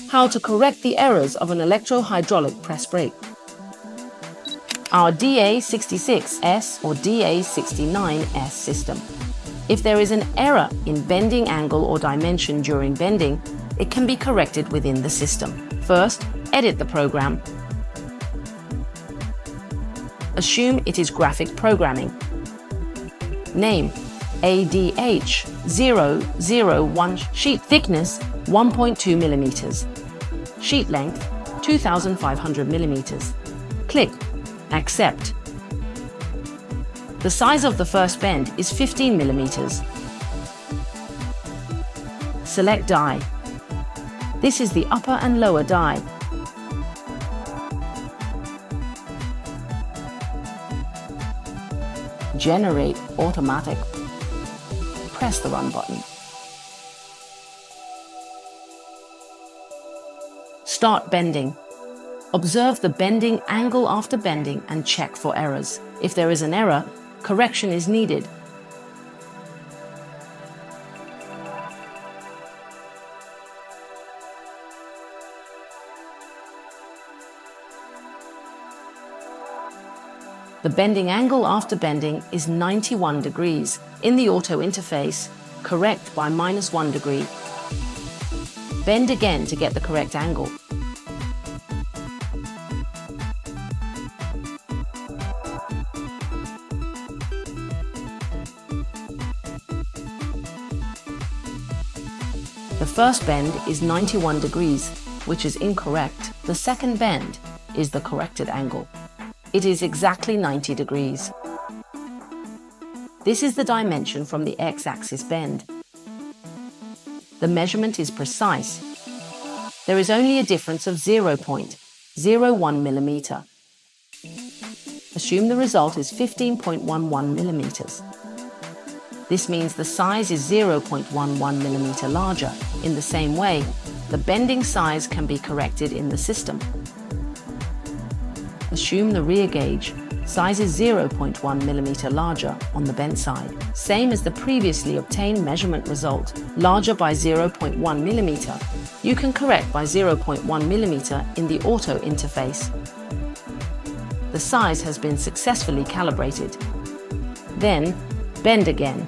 How to correct the errors of an electro-hydraulic press brake. Our DA66S or DA69S system. If there is an error in bending angle or dimension during bending, it can be corrected within the system. First, edit the program. Assume it is graphic programming. Name ADH001, sheet thickness 1.2 millimeters, sheet length 2,500 millimeters. Click Accept. The size of the first bend is 15 millimeters. Select die. This is the upper and lower die. Generate automatic. Press the Run button. Start bending. Observe the bending angle after bending and check for errors. If there is an error, correction is needed. The bending angle after bending is 91 degrees. In the auto interface, correct by -1 degree. Bend again to get the correct angle. The first bend is 91 degrees, which is incorrect. The second bend is the corrected angle. It is exactly 90 degrees. This is the dimension from the x-axis bend. The measurement is precise. There is only a difference of 0.01 millimeter. Assume the result is 15.11 millimeters. This means the size is 0.11 millimeter larger. In the same way, the bending size can be corrected in the system. Assume the rear gauge size is 0.1 millimeter larger on the bent side, same as the previously obtained measurement result, larger by 0.1 millimeter. You can correct by 0.1 millimeter in the auto interface. The size has been successfully calibrated. Then, bend again.